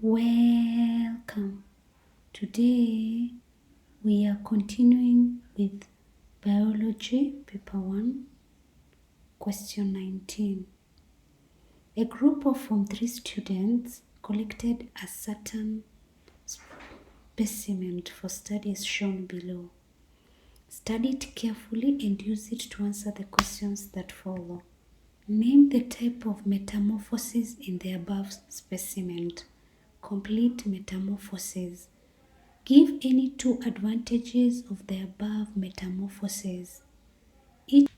Welcome. Today we are continuing with Biology, Paper 1, Question 19. A group of Form 3 students collected a certain specimen for studies shown below. Study it carefully and use it to answer the questions that follow. Name the type of metamorphosis in the above specimen. Complete metamorphosis. Give any two advantages of the above metamorphosis. Each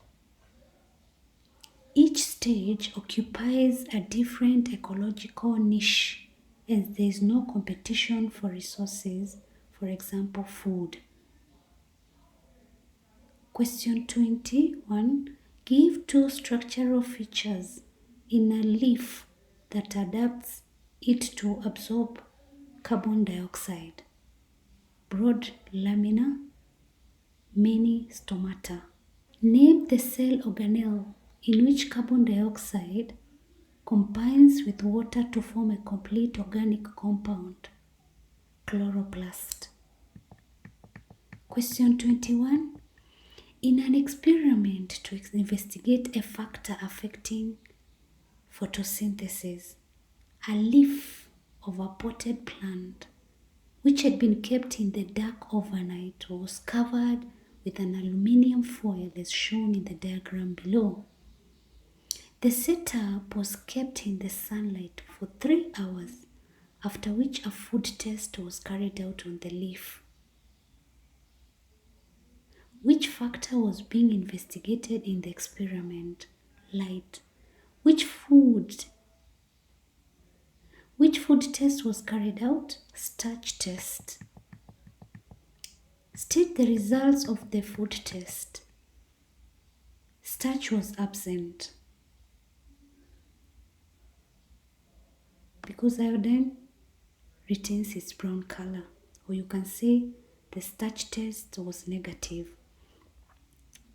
stage occupies a different ecological niche as there is no competition for resources, for example, food. Question 21. Give two structural features in a leaf that adapts it to absorb carbon dioxide. Broad lamina, many stomata. Name the cell organelle in which carbon dioxide combines with water to form a complete organic compound. Chloroplast. Question 21. In an experiment to investigate a factor affecting photosynthesis, a leaf of a potted plant which had been kept in the dark overnight was covered with an aluminium foil as shown in the diagram below. The setup was kept in the sunlight for 3 hours, after which a food test was carried out on the leaf. Which factor was being investigated in the experiment? Light. Which food test was carried out? Starch test. State the results of the food test. Starch was absent because iodine retains its brown color, or you can say the starch test was negative.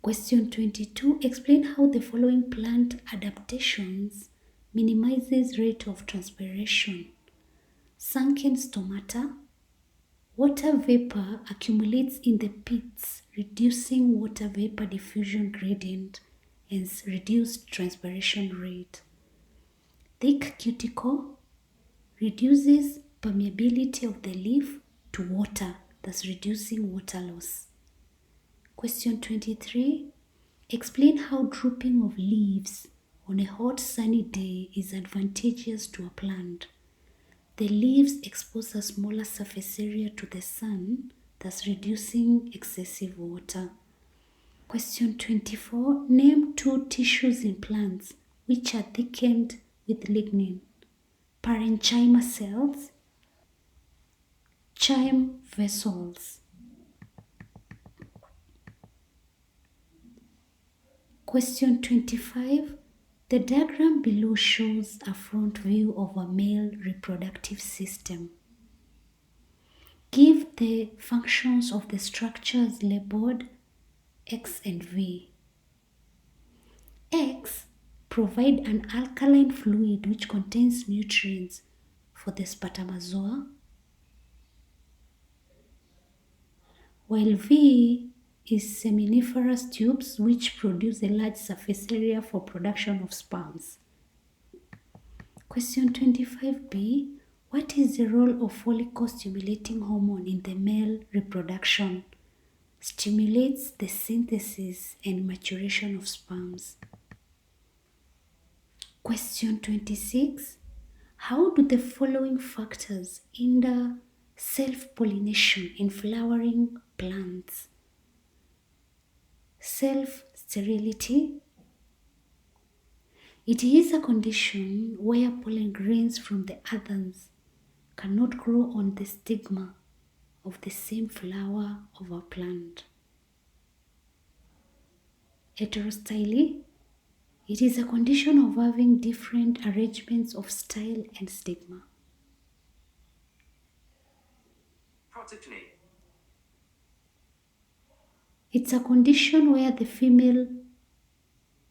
Question 22. Explain how the following plant adaptations minimizes rate of transpiration. Sunken stomata. Water vapor accumulates in the pits, reducing water vapor diffusion gradient and reduced transpiration rate. Thick cuticle reduces permeability of the leaf to water, thus reducing water loss. Question 23. Explain how drooping of leaves on a hot sunny day is advantageous to a plant. The leaves expose a smaller surface area to the sun, thus reducing excessive water. Question 24. Name two tissues in plants which are thickened with lignin. Parenchyma cells, chyme vessels. Question 25. The diagram below shows a front view of a male reproductive system. Give the functions of the structures labeled X and V. X provide an alkaline fluid which contains nutrients for the spermatozoa, while V is seminiferous tubes which produce a large surface area for production of sperms. Question 25b. What is the role of follicle-stimulating hormone in the male reproduction? Stimulates the synthesis and maturation of sperms. Question 26. How do the following factors hinder self-pollination in flowering plants? Self-sterility. It is a condition where pollen grains from the others cannot grow on the stigma of the same flower of a plant. Heterostyle. It is a condition of having different arrangements of style and stigma. Protogeny. It's a condition where the female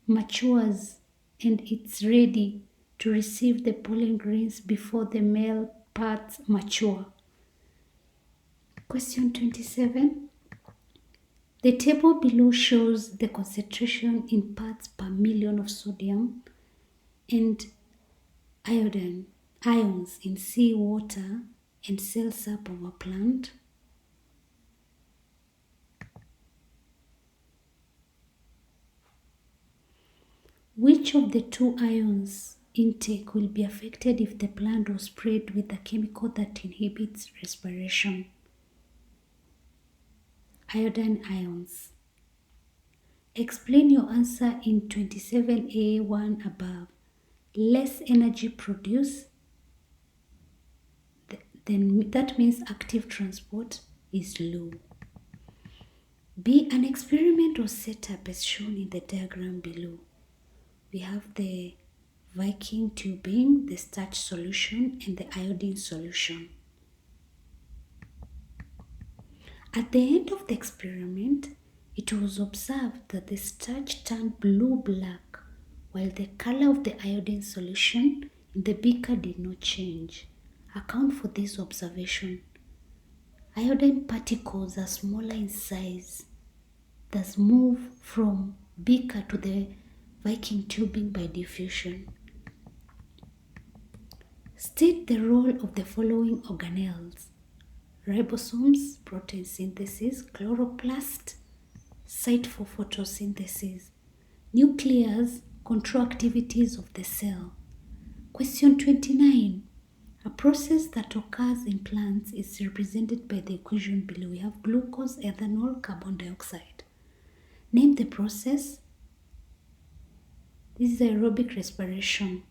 matures and it's ready to receive the pollen grains before the male parts mature. Question 27. The table below shows the concentration in parts per million of sodium and iodine ions in sea water and cell sap of a plant. Which of the two ions intake will be affected if the plant was sprayed with a chemical that inhibits respiration? Iodine ions. Explain your answer in 27A1 above. Less energy produced, then that means active transport is low. B. An experiment was set up as shown in the diagram below. We have the Viking tubing, the starch solution, and the iodine solution. At the end of the experiment, it was observed that the starch turned blue-black, while the color of the iodine solution in the beaker did not change. Account for this observation. Iodine particles are smaller in size, thus move from beaker to the Viking tubing by diffusion. State the role of the following organelles: ribosomes, protein synthesis; chloroplast, site for photosynthesis; nucleus, control activities of the cell. Question 29. A process that occurs in plants is represented by the equation below. We have glucose, ethanol, carbon dioxide. Name the process. This is aerobic respiration.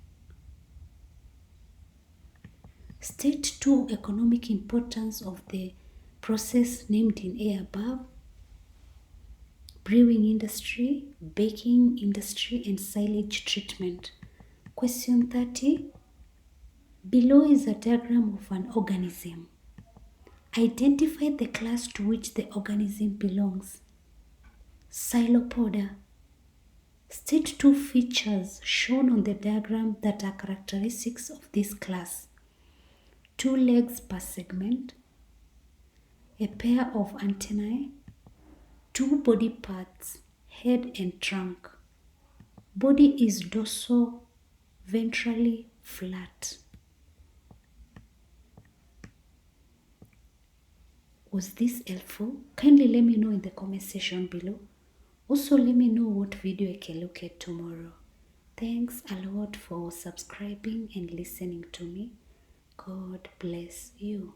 State two economic importance of the process named in A above: brewing industry, baking industry, and silage treatment. Question 30. Below is a diagram of an organism. Identify the class to which the organism belongs. Xylopoda. State two features shown on the diagram that are characteristics of this class: 2 legs per segment, a pair of antennae, 2 body parts, head and trunk. Body is dorso-ventrally flat. Was this helpful? Kindly let me know in the comment section below. Also, let me know what video I can look at tomorrow. Thanks a lot for subscribing and listening to me. God bless you.